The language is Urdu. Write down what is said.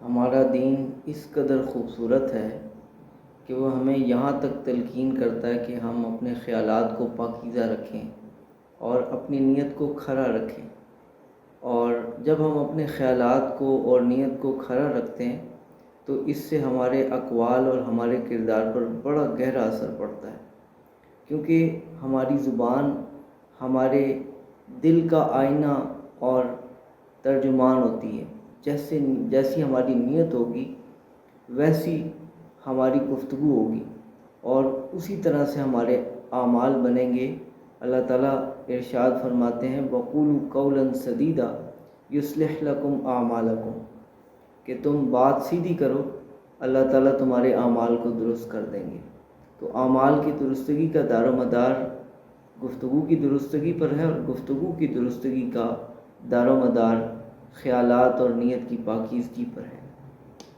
ہمارا دین اس قدر خوبصورت ہے کہ وہ ہمیں یہاں تک تلقین کرتا ہے کہ ہم اپنے خیالات کو پاکیزہ رکھیں اور اپنی نیت کو کھرا رکھیں۔ اور جب ہم اپنے خیالات کو اور نیت کو کھرا رکھتے ہیں تو اس سے ہمارے اقوال اور ہمارے کردار پر بڑا گہرا اثر پڑتا ہے، کیونکہ ہماری زبان ہمارے دل کا آئینہ اور ترجمان ہوتی ہے۔ جیسی ہماری نیت ہوگی ویسی ہماری گفتگو ہوگی اور اسی طرح سے ہمارے اعمال بنیں گے۔ اللہ تعالیٰ ارشاد فرماتے ہیں وَقُولُوا قَوْلًا سَدِيدًا يُصْلِحْ لَكُمْ أَعْمَالَكُمْ، کہ تم بات سیدھی کرو، اللہ تعالیٰ تمہارے اعمال کو درست کر دیں گے۔ تو اعمال کی درستگی کا دار و مدار گفتگو کی درستگی پر ہے، اور گفتگو کی درستگی کا دار و مدار خیالات اور نیت کی پاکیزگی پر ہے۔